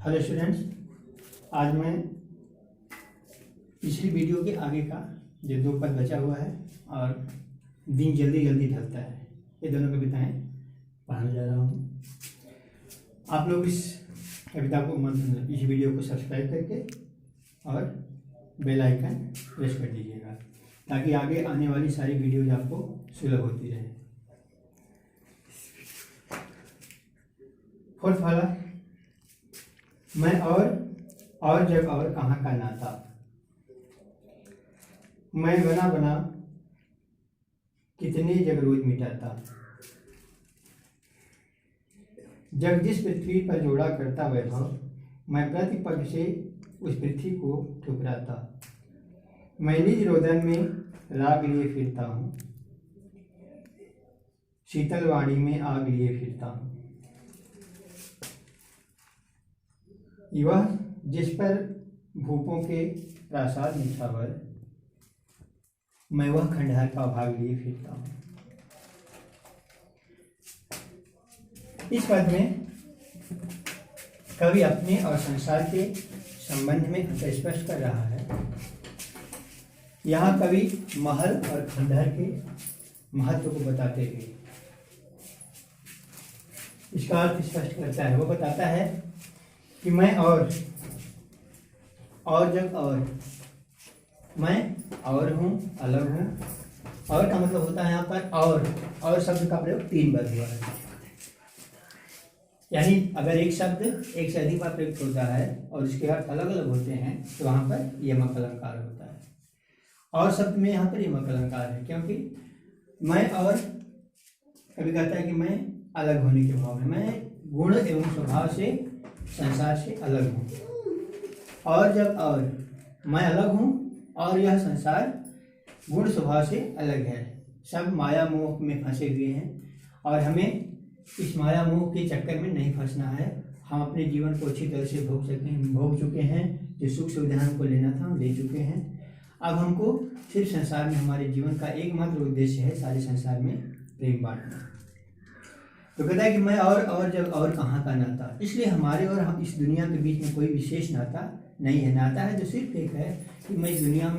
Hello students, आज मैं पिछली वीडियो के आगे का जो 2 पद बचा हुआ है और दिन जल्दी जल्दी ढलता है, ये दोनों कविताएं पढ़ाने जा रहा हूँ। आप लोग इस कविता को इस वीडियो को सब्सक्राइब करके और बेल आइकन प्रेस कर दीजिएगा ताकि आगे आने वाली सारी वीडियोज आपको सुलभ होती रहे। फोर्थ वाला, मैं और जब और कहाँ का नाता, मैं बना बना कितने जग रोज मिटाता, जग जिस पृथ्वी पर जोड़ा करता वैभव, मैं प्रतिपग से उस पृथ्वी को ठुकराता, मैं निज रोदन में राग लिए फिरता हूँ, शीतल वाणी में आग लिए फिरता हूँ। वह जिस पर भूपों के प्रासाद निछावर, मैं वह खंडहर का भाग लिए फिरता हूँ। इस पद में कवि अपने और संसार के संबंध में स्पष्ट कर रहा है। यहाँ कवि महल और खंडहर के महत्व को बताते हुए इसका अर्थ स्पष्ट करता है। वो बताता है कि मैं और जब मैं और हूँ, अलग हूँ। और का मतलब होता है यहाँ पर और शब्द का प्रयोग 3 बार हुआ है। यानी अगर एक शब्द एक से अधिक बार प्रयुक्त होता है और इसके अर्थ अलग अलग होते हैं तो वहाँ पर यमक अलंकार होता है। और शब्द में यहाँ पर यमक अलंकार है क्योंकि मैं और कभी कहता है कि मैं अलग होने के भाव में, मैं गुण एवं स्वभाव से संसार से अलग हूँ। और जब और मैं अलग हूँ और यह संसार गुण स्वभाव से अलग है। सब माया मोह में फंसे हुए हैं और हमें इस माया मोह के चक्कर में नहीं फंसना है। हम अपने जीवन को अच्छी तरह से भोग चुके हैं। जो सुख सुविधा हमको लेना था हम ले चुके हैं। अब हमको सिर्फ संसार में हमारे जीवन का एकमात्र उद्देश्य है सारे संसार में प्रेम बांटना। तो कहता है कि मैं और जब और कहाँ का नाता, इसलिए हमारे और हम इस दुनिया के बीच में कोई विशेष नाता नहीं है। नाता है जो सिर्फ एक है कि मैं इस दुनिया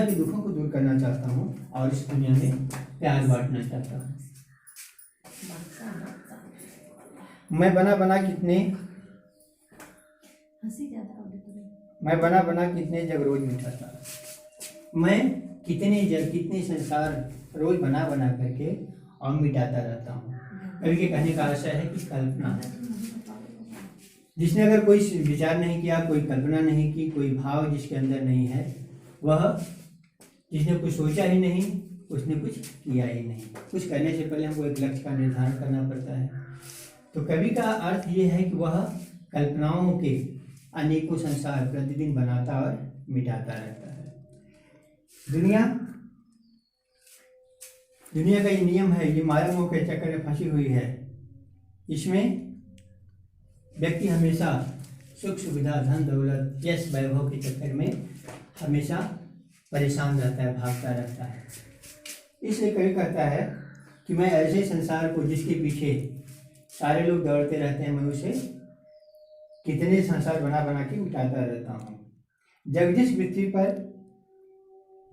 के दुखों को दूर करना चाहता हूँ और इस दुनिया में प्यार बांटना चाहता हूँ। मैं बना बना कितने जग रोज मिटाता, मैं कितने संसार रोज बना करके और मिटाता रहता हूँ। कवि के कहने का आशय है कि कल्पना, जिसने अगर कोई विचार नहीं किया, कोई कल्पना नहीं की, कोई भाव जिसके अंदर नहीं है, वह जिसने कुछ सोचा ही नहीं उसने कुछ किया ही नहीं। कुछ करने से पहले हमको एक लक्ष्य का निर्धारण करना पड़ता है। तो कवि का अर्थ ये है कि वह कल्पनाओं के अनेकों संसार प्रतिदिन बनाता और मिटाता रहता है। दुनिया का ये नियम है, ये माया मोह के चक्कर में फंसी हुई है। इसमें व्यक्ति हमेशा सुख सुविधा, धन दौलत, यश वैभव के चक्कर में हमेशा परेशान रहता है, भागता रहता है। इसलिए कवि कहता है कि मैं ऐसे संसार को जिसके पीछे सारे लोग दौड़ते रहते हैं, मैं उसे कितने संसार बना के मिटाता रहता हूँ। जब जिस पृथ्वी पर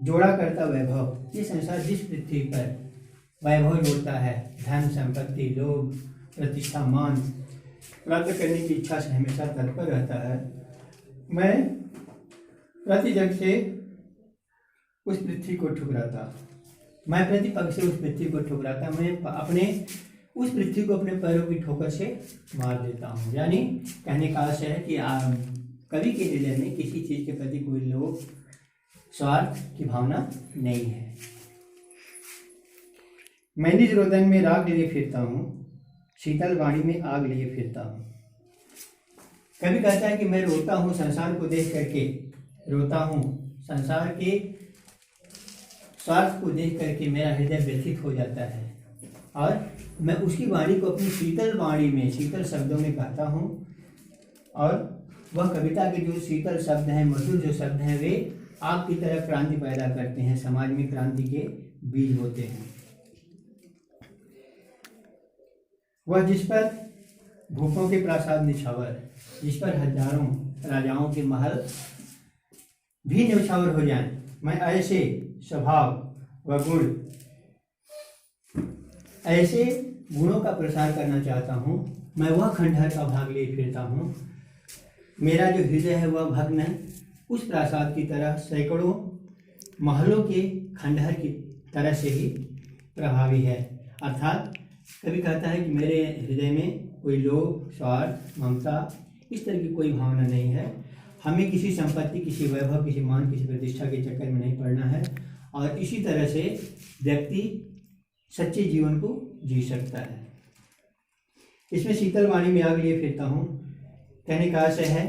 जोड़ा करता वैभव, ये संसार जिस पृथ्वी पर वैभव जोड़ता है, धन संपत्ति, लोभ, प्रतिष्ठा, मान प्राप्त करने की इच्छा से हमेशा तत्पर रहता है, मैं प्रति जग से उस पृथ्वी को ठुकराता, मैं प्रतिपग से उस पृथ्वी को ठुकराता, मैं अपने उस पृथ्वी को अपने पैरों की ठोकर से मार देता हूँ। यानी कहने का आशय है कि कवि के हृदय में किसी चीज़ के प्रति कोई लोभ, स्वार्थ की भावना नहीं है। मैं निज रोदन में राग लिए फिरता हूँ, शीतल वाणी में आग लिए फिरता हूँ। कभी कहता है कि मैं रोता हूँ संसार को देख करके, रोता हूँ संसार के स्वार्थ को देख करके मेरा हृदय व्यथित हो जाता है और मैं उसकी वाणी को अपनी शीतल वाणी में, शीतल शब्दों में कहता हूँ। और वह कविता के जो शीतल शब्द हैं, मधुर जो शब्द हैं, वे आग की तरह क्रांति पैदा करते हैं, समाज में क्रांति के बीज होते हैं। वह जिस पर भूपों के प्रासाद निछावर, जिस पर हजारों राजाओं के महल भी न्यौछावर हो जाएं। मैं ऐसे स्वभाव व गुण, ऐसे गुणों का प्रसार करना चाहता हूँ। मैं वह खंडहर का भाग लिए फिरता हूँ। मेरा जो हृदय है वह भग्न उस प्रासाद की तरह सैकड़ों महलों के खंडहर की तरह से ही प्रभावी है। अर्थात कभी कहता है कि मेरे हृदय में कोई लोभ, स्वार्थ, ममता इस तरह की कोई भावना नहीं है। हमें किसी संपत्ति, किसी वैभव, किसी मान, किसी प्रतिष्ठा के चक्कर में नहीं पड़ना है। और इसी तरह से व्यक्ति सच्चे जीवन को जी सकता है। इसमें शीतल वाणी में आग लिए फिरता हूँ। कहने का आशय है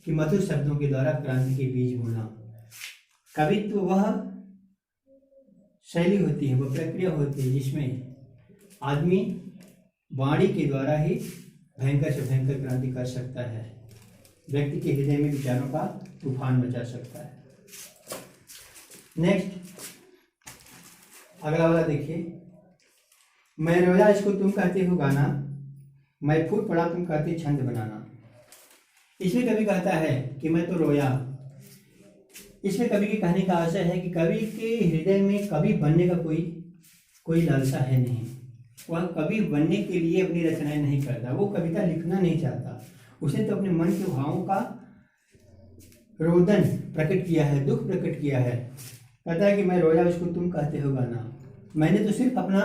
कि मधुर शब्दों के द्वारा क्रांति के बीज बोना। कवित्व वह शैली होती है, वह प्रक्रिया होती है जिसमें आदमी वाणी के द्वारा ही भयंकर से भयंकर क्रांति कर सकता है, व्यक्ति के हृदय में विचारों का तूफान मचा सकता है। नेक्स्ट अगला वाला देखिए। मैं रोया इसको तुम कहते हो गाना, मैं फूट पड़ा तुम कहते छंद बनाना। इसमें कवि कहता है कि मैं तो रोया। इसमें कवि के कहने का आशय है कि कवि के हृदय में कवि बनने का कोई लालसा है नहीं। वह कवि बनने के लिए अपनी रचनाएं नहीं करता, वो कविता लिखना नहीं चाहता। उसने तो अपने मन के भावों का रोदन प्रकट किया है, दुख प्रकट किया है। कहता है कि मैं रोया इसको तुम कहते हो गाना। मैंने तो सिर्फ अपना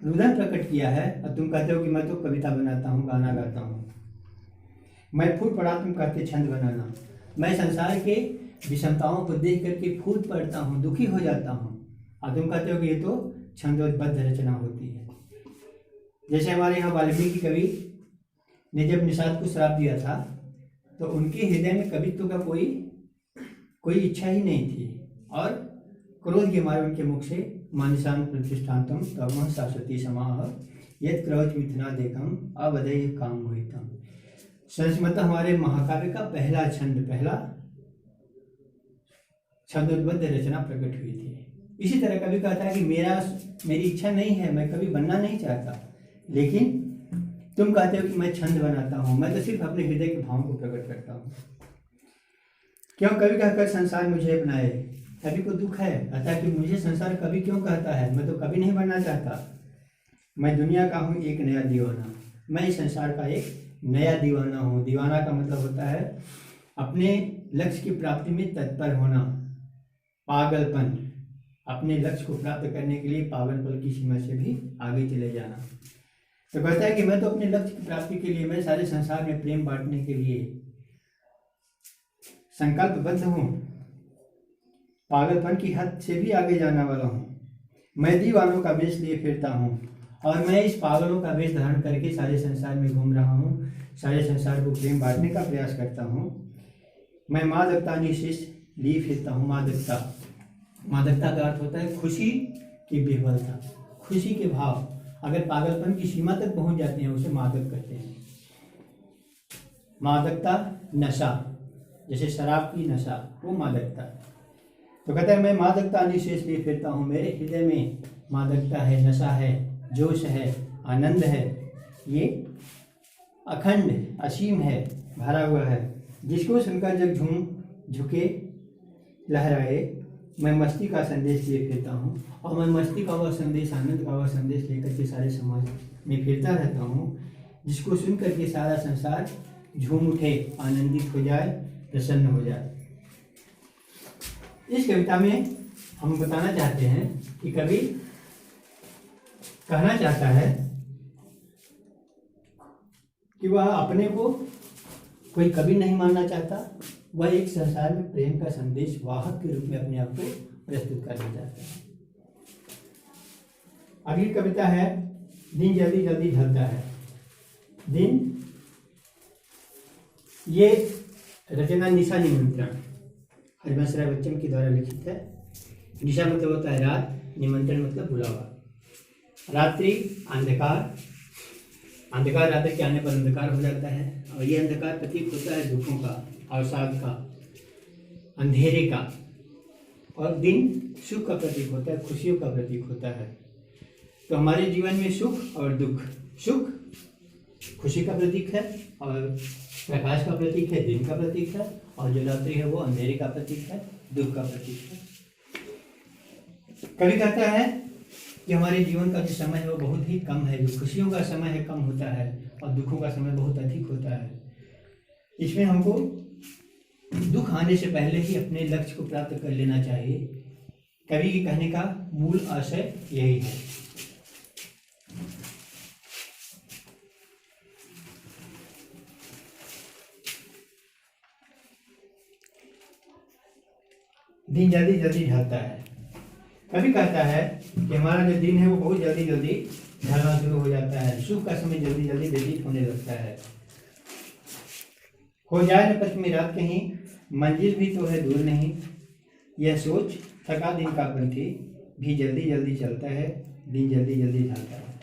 रुदन प्रकट किया है और तुम कहते हो कि मैं तो कविता बनाता हूँ, गाना गाता हूँ। मैं फूट पड़ा तुम कहते छंद बनाना। मैं संसार के विषमताओं को देख करके फूट पड़ता हूँ, दुखी हो जाता हूँ, और तुम कहते हो कि ये तो छंदोबद्ध रचना होती है। जैसे हमारे यहाँ वाल्मीकि कवि ने जब निषाद को श्राप दिया था तो उनके हृदय में कवित्व का कोई इच्छा ही नहीं थी, और क्रोध के मारे उनके मुख से मानसांग प्रतिष्ठान्तम तमः शाश्वती समाह यद क्रोध मिथुना देखम अवधेय काम मोहितम। संस्मृत हमारे महाकाव्य का पहला छंदोबद्ध रचना प्रकट हुई थी। इसी तरह कवि कहता है कि मेरी इच्छा नहीं है, मैं कभी बनना नहीं चाहता, लेकिन तुम कहते हो कि मैं छंद बनाता हूँ। मैं तो सिर्फ अपने हृदय के भावों को प्रकट करता हूँ। क्यों कवि कहकर संसार मुझे अपनाए। कवि को दुख है, कहता कि मुझे संसार कवि क्यों कहता है, मैं तो कभी नहीं बनना चाहता। मैं दुनिया का हूँ एक नया दीवाना। मैं इस संसार का एक नया दीवाना हूँ। दीवाना का मतलब होता है अपने लक्ष्य की प्राप्ति में तत्पर होना, पागलपन, अपने लक्ष्य को प्राप्त करने के लिए पागलपन की सीमा से भी आगे चले जाना। तो कहता है कि मैं तो अपने लक्ष्य की प्राप्ति के लिए, मैं सारे संसार में प्रेम बांटने के लिए संकल्पबद्ध हूँ, पागलपन की हद से भी आगे जाने वाला हूँ। मैं दीवानों का वेश लिए फिरता हूँ और मैं इस पागलों का वेश धारण करके सारे संसार में घूम रहा हूँ, सारे संसार को प्रेम बांटने का प्रयास करता हूँ। मैं मादकता निशेष लिए फिरता हूँ। मादकता का अर्थ होता है खुशी की विह्वलता, खुशी के भाव। अगर पागलपन की सीमा तक पहुँच जाते हैं उसे मादक कहते हैं। मादकता नशा, जैसे शराब की नशा, वो मादकता। तो कहता है मैं मादकता निशेष लिए फिरता हूँ। मेरे हृदय में मादकता है, नशा है, जोश है, आनंद है, ये अखंड असीम है, भरा हुआ है, जिसको सुनकर जग झुके लहराए। मैं मस्ती का संदेश लिए फिरता हूँ और मैं मस्ती का वह संदेश, आनंद का वह संदेश लेकर के सारे समाज में फिरता रहता हूँ, जिसको सुन करके सारा संसार झूम उठे, आनंदित हो जाए, प्रसन्न हो जाए। इस कविता में हम बताना चाहते हैं कि कवि कहना चाहता है कि वह अपने को कोई कवि नहीं मानना चाहता, वह एक संसार में प्रेम का संदेश वाहक के रूप में अपने आप को प्रस्तुत करना चाहता है। अगली कविता है दिन जल्दी जल्दी ढलता है। दिन, ये रचना निशा निमंत्रण हरिवंश राय बच्चन के द्वारा लिखित है। निशा मतलब होता है रात, निमंत्रण मतलब बुलावा। रात्रि अंधकार, अंधकार रात्रि के आने पर अंधकार हो जाता है, और ये अंधकार प्रतीक होता है दुखों का, अवसाद का, अंधेरे का। और दिन सुख का प्रतीक होता है, खुशियों का प्रतीक होता है। तो हमारे जीवन में सुख और दुख, सुख खुशी का प्रतीक है, और प्रकाश का प्रतीक है, दिन का प्रतीक है, और जो रात्रि है वो अंधेरे का प्रतीक है, दुख का प्रतीक है। कवि कहता है कि हमारे जीवन का जो समय है वो बहुत ही कम है, जो खुशियों का समय है कम होता है और दुखों का समय बहुत अधिक होता है। इसमें हमको दुख आने से पहले ही अपने लक्ष्य को प्राप्त कर लेना चाहिए। कवि के कहने का मूल आशय यही है। दिन जल्दी जल्दी ढलता है। कभी कहता है कि हमारा जो दिन है वो बहुत जल्दी जल्दी ढलना शुरू हो जाता है, सुख का समय जल्दी जल्दी व्यतीत होने लगता है। हो जाए न पथ में रात कहीं, मंजिल भी तो है दूर नहीं, यह सोच थका दिन का पंथी, भी जल्दी जल्दी चलता है, दिन जल्दी जल्दी ढलता है।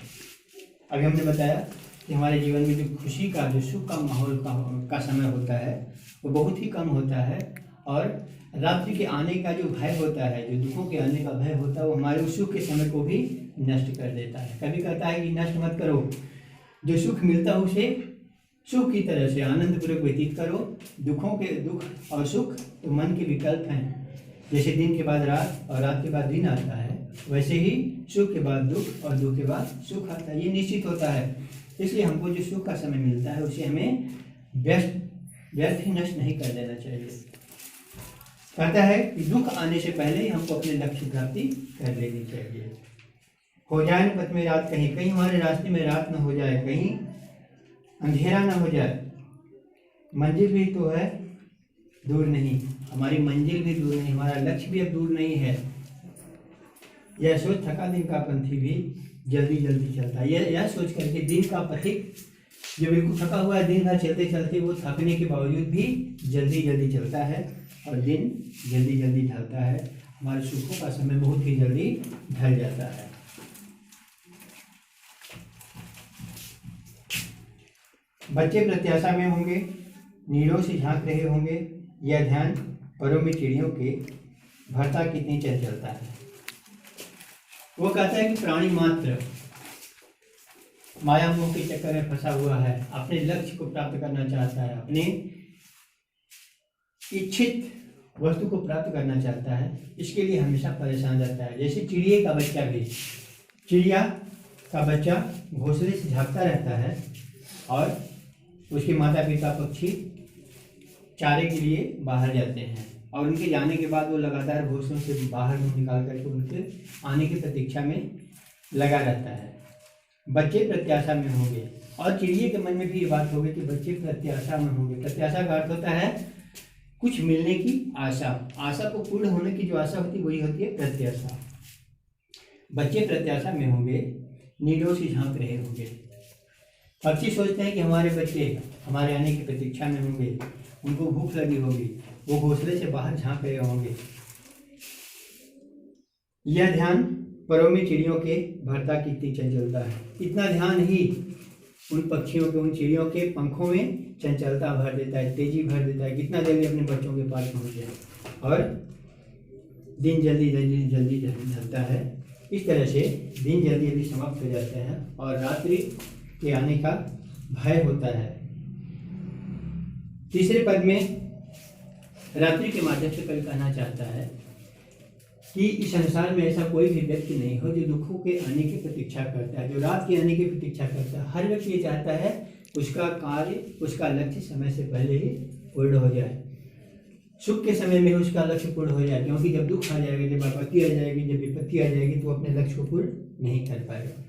अभी हमने बताया कि हमारे जीवन में जो खुशी का, जो सुख का माहौल का समय होता है वो बहुत ही कम होता है, और रात्रि के आने का जो भय होता है, जो दुखों के आने का भय होता है, वो हमारे उस सुख के समय को भी नष्ट कर देता है। कभी कहता है कि नष्ट मत करो, जो सुख मिलता है उसे सुख की तरह से आनंदपूर्वक व्यतीत करो। दुख और सुख तो मन के विकल्प हैं। जैसे दिन के बाद रात और रात के बाद दिन आता है, वैसे ही सुख के बाद दुख और दुख के बाद सुख आता है, ये निश्चित होता है। इसलिए हमको जो सुख का समय मिलता है उसे हमें व्यर्थ ही नष्ट नहीं कर देना चाहिए। कहता है कि दुख आने से पहले ही हमको अपने लक्ष्य प्राप्ति कर लेनी चाहिए। हो जाए न पथ में रात कहीं, कहीं हमारे रास्ते में रात न हो जाए, कहीं अंधेरा न हो जाए, मंजिल भी तो है दूर नहीं, हमारी मंजिल भी दूर नहीं, हमारा लक्ष्य भी अब दूर नहीं है। यह सोच थका दिन का पंथी भी जल्दी जल्दी चलता है। यह सोच करके दिन का पथिक जो बिल्कुल थका हुआ है, दिन भर चलते चलते वो थकने के बावजूद भी जल्दी जल्दी चलता है और दिन जल्दी जल्दी ढलता है। हमारे सुखों का समय बहुत ही जल्दी ढल जाता है। बच्चे प्रत्याशा में होंगे, नीरों से झांक रहे होंगे, यह ध्यान परों में चिड़ियों के, भरता कितनी चंचलता है। वो कहता है कि प्राणी मात्र माया मोह के चक्कर में फंसा हुआ है, अपने लक्ष्य को प्राप्त करना चाहता है, अपने इच्छित वस्तु को प्राप्त करना चाहता है, इसके लिए हमेशा परेशान रहता है। जैसे चिड़िया का बच्चा भी, चिड़िया का बच्चा घोंसले से झांकता रहता है और उसके माता पिता पक्षी चारे के लिए बाहर जाते हैं, और उनके जाने के बाद वो लगातार घोंसलों से बाहर निकाल करके उनके आने की प्रतीक्षा में लगा रहता है। बच्चे प्रत्याशा में होंगे, और चिड़िया के मन में भी ये बात होगी कि बच्चे प्रत्याशा में होंगे। प्रत्याशा का अर्थ होता है कुछ मिलने की आशा, आशा को पूर्ण होने की जो आशा होती है वही होती है प्रत्याशा। बच्चे प्रत्याशा में होंगे, नीडों से झांक रहे होंगे। पक्षी सोचते हैं कि हमारे बच्चे हमारे आने की प्रतीक्षा में होंगे, उनको भूख लगी होगी, वो घोंसले से बाहर झांक रहे होंगे। यह ध्यान परों में चिड़ियों के, भरता कितनी चंचलता है। इतना ध्यान ही उन पक्षियों के, उन चिड़ियों के पंखों में चंचलता भर देता है, तेजी भर देता है, कितना जल्दी अपने बच्चों के पास पहुंच जाए, और दिन जल्दी जल्दी जल्दी ढलता है। इस तरह से दिन जल्दी जल्दी समाप्त हो जाते हैं और रात्रि के आने का भय होता है। तीसरे पद में रात्रि के माध्यम से कवि कहना चाहता है कि इस संसार में ऐसा कोई भी व्यक्ति नहीं हो जो दुखों के आने की प्रतीक्षा करता है, जो रात के आने की प्रतीक्षा करता है। हर व्यक्ति ये चाहता है उसका कार्य, उसका लक्ष्य समय से पहले ही पूर्ण हो जाए, सुख के समय में उसका लक्ष्य पूर्ण हो जाए, क्योंकि जब दुख आ जाएगा, जब आपत्ति आ जाएगी, जब विपत्ति आ जाएगी तो अपने लक्ष्य को पूर्ण नहीं कर पाएगा।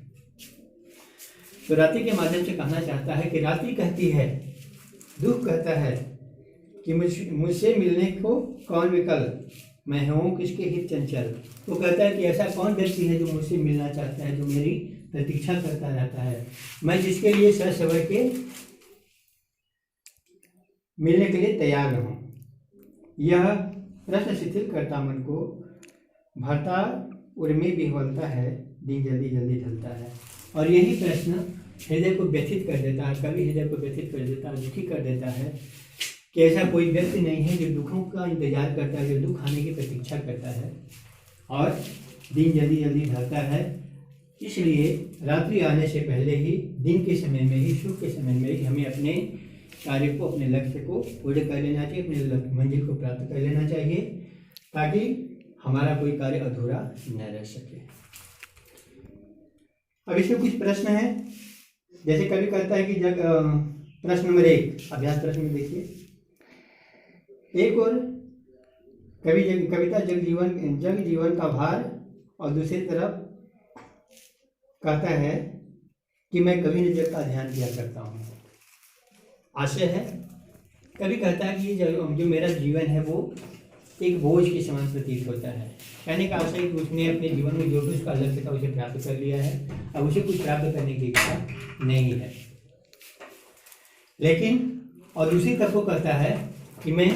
तो रात्रि के माध्यम से कहना चाहता है कि रात्रि कहती है, दुख कहता है कि मुझसे मिलने को कौन विकल, मैं हूँ किसके हित चंचल। वो कहता है कि ऐसा कौन व्यक्ति है जो मुझसे मिलना चाहता है, जो मेरी प्रतीक्षा करता रहता है, मैं जिसके लिए ससवर के मिलने के लिए तैयार रहूं। यह प्रश्न शिथिल करता मन को, भरता उर्मी विह्वलता है, दिन जल्दी जल्दी ढलता है। और यही प्रश्न हृदय को व्यथित कर देता है, कभी हृदय को व्यथित कर देता है, दुखी कर देता है कि ऐसा कोई व्यक्ति नहीं है जो दुखों का इंतजार करता है, जो दुख आने की प्रतीक्षा करता है, और दिन जल्दी जल्दी ढलता है, इसलिए रात्रि आने से पहले ही, दिन के समय में ही, सुख के समय में ही हमें अपने कार्य को, अपने लक्ष्य को पूर्ण कर लेना चाहिए, अपने मंजिल को प्राप्त कर लेना चाहिए, ताकि हमारा कोई कार्य अधूरा न रह सके। अब इसमें कुछ प्रश्न हैं, जैसे कभी कहता है कि प्रश्न नंबर 1 अभ्यास प्रश्न में देखिए, एक और कविता जग जीवन का भार, और दूसरी तरफ कहता है कि मैं कभी न जग का ध्यान किया करता हूँ। आशय है, कभी कहता है कि जो मेरा जीवन है वो एक बोझ के समान प्रतीत होता है। कहने का आशय कि उसने अपने जीवन में जो भी उसका लक्ष्य था उसे प्राप्त कर लिया है, अब उसे कुछ प्राप्त करने की इच्छा नहीं है। लेकिन और दूसरी तरफ वो कहता है कि मैं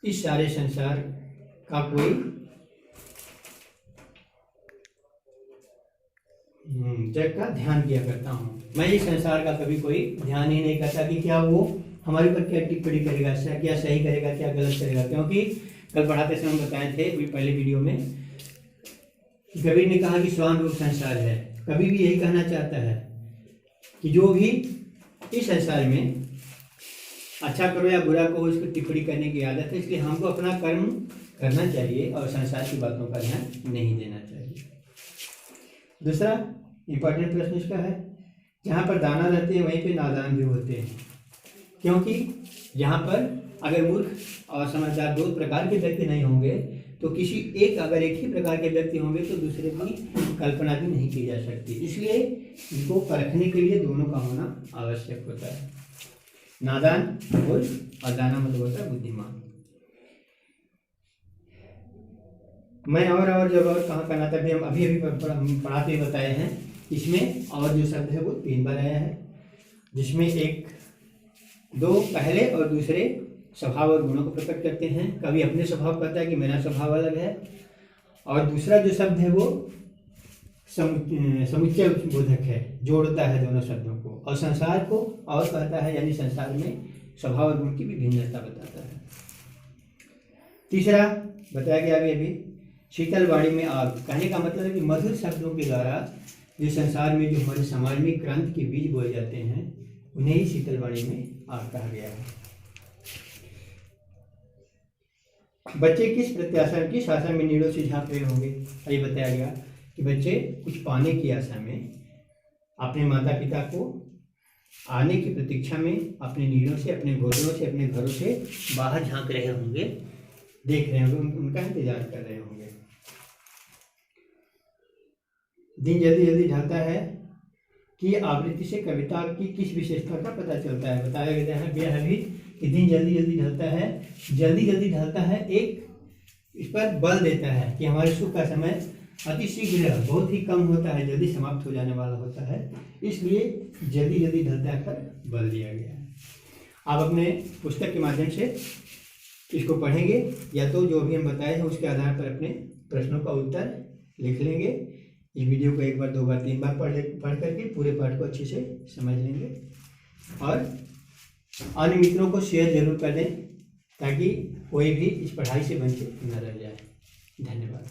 इस सारे संसार का कोई जग का ध्यान किया करता हूँ, मैं इस संसार का कभी कोई ध्यान ही नहीं करता कि क्या वो हमारे ऊपर क्या टिप्पणी करेगा, क्या सही करेगा, क्या गलत करेगा। क्योंकि कल पढ़ाते समय बताए थे पहले वीडियो में, कबीर ने कहा कि स्वान रूप संसार है। कभी भी यही कहना चाहता है कि जो भी इस संसार में अच्छा करो या बुरा करो, उसको टिप्पणी करने की आदत है, इसलिए हमको अपना कर्म करना चाहिए और संसार की बातों का ध्यान नहीं देना चाहिए। दूसरा इंपॉर्टेंट प्रश्न इसका है, जहाँ पर दाना रहते हैं वहीं पे नादान भी होते हैं। क्योंकि यहाँ पर अगर मूर्ख और समझदार दो प्रकार के व्यक्ति नहीं होंगे तो अगर एक ही प्रकार के व्यक्ति होंगे तो दूसरे की कल्पना भी नहीं की जा सकती। इसलिए इनको परखने के लिए दोनों का होना आवश्यक होता है। नादान और दाना मतलब होता है बुद्धिमान। मैं और जब और कहाँ करना था, हम अभी पढ़ाते बताए हैं। इसमें और जो शब्द है वो 3 बार आया है, जिसमें 2 पहले और दूसरे स्वभाव और गुणों को प्रकट करते हैं। कभी अपने स्वभाव कहता है कि मेरा स्वभाव अलग है, और दूसरा जो शब्द है वो समुच्चय बोधक है, जोड़ता है दोनों शब्दों को, और संसार को और कहता है, यानी संसार में स्वभाव और गुण की भी भिन्नता बताता है। तीसरा बताया गया अभी शीतल वाणी में आग। कहने का मतलब है कि मधुर शब्दों के द्वारा जो संसार में जो हमारे समाज में क्रांति के बीज बोए जाते हैं उन्हें ही शीतल वाणी में आग कहा गया है। बच्चे किस आशा में नीड़ों से झांक रहे होंगे, ये बताया गया कि बच्चे कुछ पाने की आशा में अपने माता पिता को आने की प्रतीक्षा में अपने नीड़ों से, अपने घोंसलों से, अपने घरों से बाहर झांक रहे होंगे, देख रहे होंगे, उनका इंतजार कर रहे होंगे। दिन जल्दी जल्दी ढलता है कि आवृत्ति से कविता की किस विशेषता का पता चलता है। बताया गया है अभी कि दिन जल्दी जल्दी ढलता है, एक इस पर बल देता है कि हमारे सुख का समय अति शीघ्र बहुत ही कम होता है, जल्दी समाप्त हो जाने वाला होता है, इसलिए जल्दी जल्दी ढलता है पर बल दिया गया है। आप अपने पुस्तक के माध्यम से इसको पढ़ेंगे या तो जो भी हम बताए हैं उसके आधार पर अपने प्रश्नों का उत्तर लिख लेंगे। इस वीडियो को 1 बार 2 बार 3 बार पढ़ करके पूरे पाठ को अच्छे से समझ लेंगे, और अन्य मित्रों को शेयर जरूर कर दें ताकि कोई भी इस पढ़ाई से वंचित न रह जाए। धन्यवाद।